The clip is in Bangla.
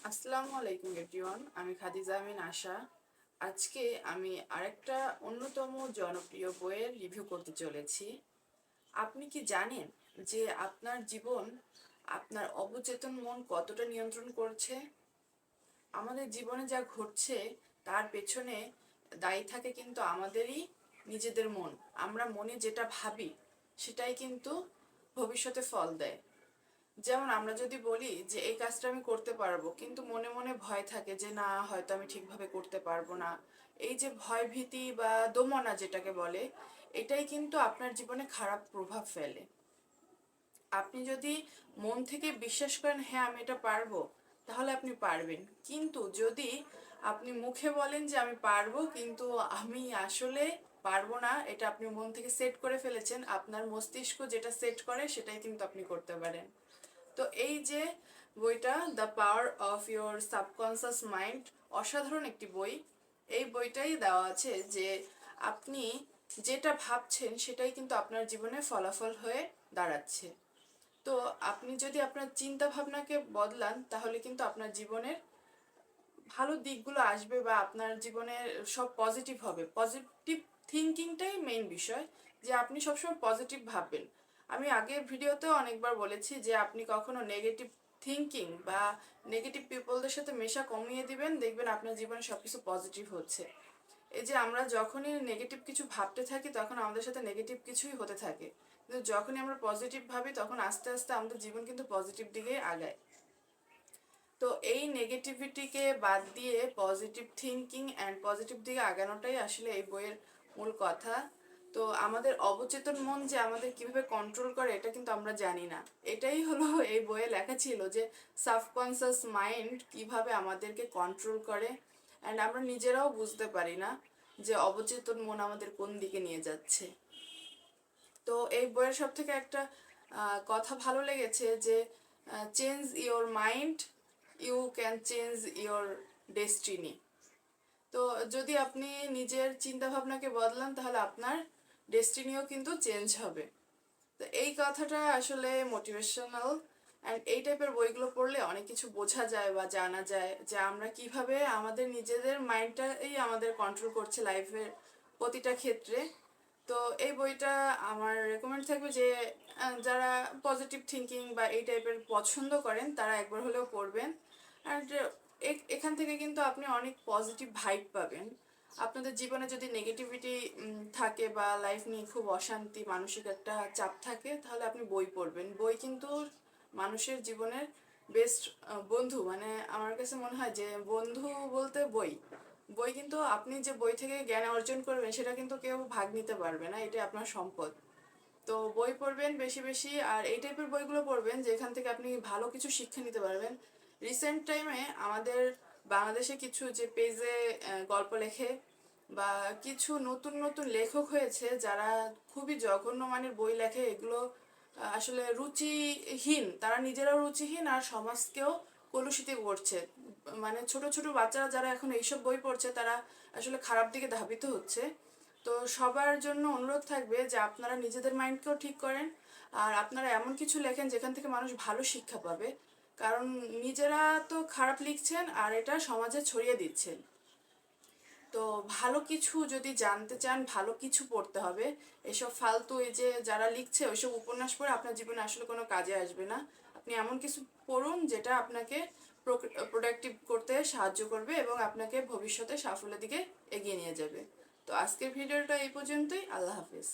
আসসালামু আলাইকুম এভরিওয়ান, আমি খাদিজা আমিন আশা। আজকে আমি আরেকটা অন্যতম জনপ্রিয় বইয়ের রিভিউ করতে চলেছি। আপনি কি জানেন যে আপনার জীবন আপনার অবচেতন মন কতটা নিয়ন্ত্রণ করছে? আমাদের জীবনে যা ঘটছে তার পেছনে দায়ী থাকে কিন্তু আমাদেরই নিজেদের মন। আমরা মনে যেটা ভাবি সেটাই কিন্তু ভবিষ্যতে ফল দেয়। যেমন আমরা যদি বলি যে এই কাজটা আমি করতে পারবো, কিন্তু মনে মনে ভয় থাকে যে না, হয়তো আমি ঠিকভাবে করতে পারবো না। এই যে ভয় ভীতি বা দোমনা যেটাকে বলে, এটাই কিন্তু আপনার জীবনে খারাপ প্রভাব ফেলে। আপনি যদি মন থেকে বিশ্বাস করেন হ্যাঁ আমি এটা পারবো, তাহলে আপনি পারবেন। কিন্তু যদি আপনি মুখে বলেন যে আমি পারবো কিন্তু আমি আসলে পারবো না, এটা আপনি মন থেকে সেট করে ফেলেছেন, আপনার মস্তিষ্ক যেটা সেট করে সেটাই কিন্তু আপনি করতে পারেন। তো এই যে বইটা the power of your subconscious mind, অসাধারণ একটি বই। এই বইটাই দেওয়া আছে যে আপনি যেটা ভাবছেন সেটাই কিন্তু আপনার জীবনে ফলাফল হয়ে দাঁড়াচ্ছে। তো আপনি যদি আপনার চিন্তা ভাবনাকে বদলান তাহলে কিন্তু আপনার জীবনের ভালো দিকগুলো আসবে বা আপনার জীবনের সব পজিটিভ হবে। পজিটিভ থিঙ্কিংটাই মেইন বিষয়, যে আপনি সবসময় পজিটিভ ভাববেন। আমি আগের ভিডিওতেও অনেকবার বলেছি যে আপনি কখনো নেগেটিভ থিঙ্কিং বা নেগেটিভ পিপলদের সাথে মেশা কমিয়ে দিবেন, দেখবেন আপনার জীবনে সবকিছু পজিটিভ হচ্ছে। এই যে আমরা যখনই নেগেটিভ কিছু ভাবতে থাকি তখন আমাদের সাথে নেগেটিভ কিছুই হতে থাকে, কিন্তু যখনই আমরা পজিটিভ ভাবি তখন আস্তে আস্তে আমাদের জীবন কিন্তু পজিটিভ দিকেই আগায়। তো এই নেগেটিভিটিকে বাদ দিয়ে পজিটিভ থিঙ্কিং অ্যান্ড পজিটিভ দিকে আগানোটাই আসলে এই বইয়ের মূল কথা। তো আমাদের অবচেতন মন যে আমাদের কিভাবে কন্ট্রোল করে এটা কিন্তু আমরা জানি না। এটাই হলো এই বইয়ে লেখা ছিল যে সাবকনসিয়াস মাইন্ড কিভাবে আমাদেরকে কন্ট্রোল করে, অ্যান্ড আমরা নিজেরাও বুঝতে পারি না যে অবচেতন মন আমাদের কোন দিকে নিয়ে যাচ্ছে। তো এই বইয়ের সব থেকে একটা কথা ভালো লেগেছে যে change your mind, you can change your destiny. তো যদি আপনি নিজের চিন্তা ভাবনাকে বদলান তাহলে আপনার ডেস্টিনিও কিন্তু চেঞ্জ হবে। তো এই কথাটা আসলে মোটিভেশনাল, অ্যান্ড এই টাইপের বইগুলো পড়লে অনেক কিছু বোঝা যায় বা জানা যায় যে আমরা কিভাবে আমাদের নিজেদের মাইন্ডটাই আমাদের কন্ট্রোল করছে লাইফের প্রতিটা ক্ষেত্রে। তো এই বইটা আমার রেকমেন্ড থাকবে যে যারা পজিটিভ থিঙ্কিং বা এই টাইপের পছন্দ করেন তারা একবার হলেও পড়বেন। অ্যান্ড এখান থেকে কিন্তু আপনি অনেক পজিটিভ ভাইব পাবেন। আপনাদের জীবনে যদি নেগেটিভিটি থাকে বা লাইফ নিয়ে খুব অশান্তি, মানসিক একটা চাপ থাকে, তাহলে আপনি বই পড়বেন। বই কিন্তু মানুষের জীবনের বেস্ট বন্ধু। মানে আমার কাছে মনে হয় যে বন্ধু বলতে বই। বই কিন্তু আপনি যে বই থেকে জ্ঞান অর্জন করবেন সেটা কিন্তু কেউ ভাগ নিতে পারবে না, এটা আপনার সম্পদ। তো বই পড়বেন বেশি বেশি, আর এই টাইপের বইগুলো পড়বেন যেখান থেকে আপনি ভালো কিছু শিক্ষা নিতে পারবেন। রিসেন্ট টাইমে আমাদের বাংলাদেশে কিছু যে পেজে গল্প লেখে বা কিছু নতুন নতুন লেখক হয়েছে যারা খুবই জঘন্য মানের বই লেখে, এগুলো আসলে রুচিহীন, তারা নিজেরাও রুচিহীন আর সমাজকেও কলুষিত করছে। মানে ছোট ছোট বাচ্চারা যারা এখন এইসব বই পড়ছে তারা আসলে খারাপ দিকে ধাবিত হচ্ছে। তো সবার জন্য অনুরোধ থাকবে যে আপনারা নিজেদের মাইন্ডকেও ঠিক করেন, আর আপনারা এমন কিছু লেখেন যেখান থেকে মানুষ ভালো শিক্ষা পাবে। কারণ নিজেরা তো খারাপ লিখছেন আর এটা সমাজে ছড়িয়ে দিচ্ছেন। তো ভালো কিছু যদি জানতে চান, ভালো কিছু পড়তে হবে। এসব ফালতু এই যে যারা লিখছে ওইসব উপন্যাস পড়ে আপনার জীবনে আসলে কোনো কাজে আসবে না। আপনি এমন কিছু পড়ুন যেটা আপনাকে প্রোডাক্টিভ করতে সাহায্য করবে এবং আপনাকে ভবিষ্যতে সাফল্যের দিকে এগিয়ে নিয়ে যাবে। তো আজকের ভিডিওটা এই পর্যন্তই। আল্লাহ হাফিজ।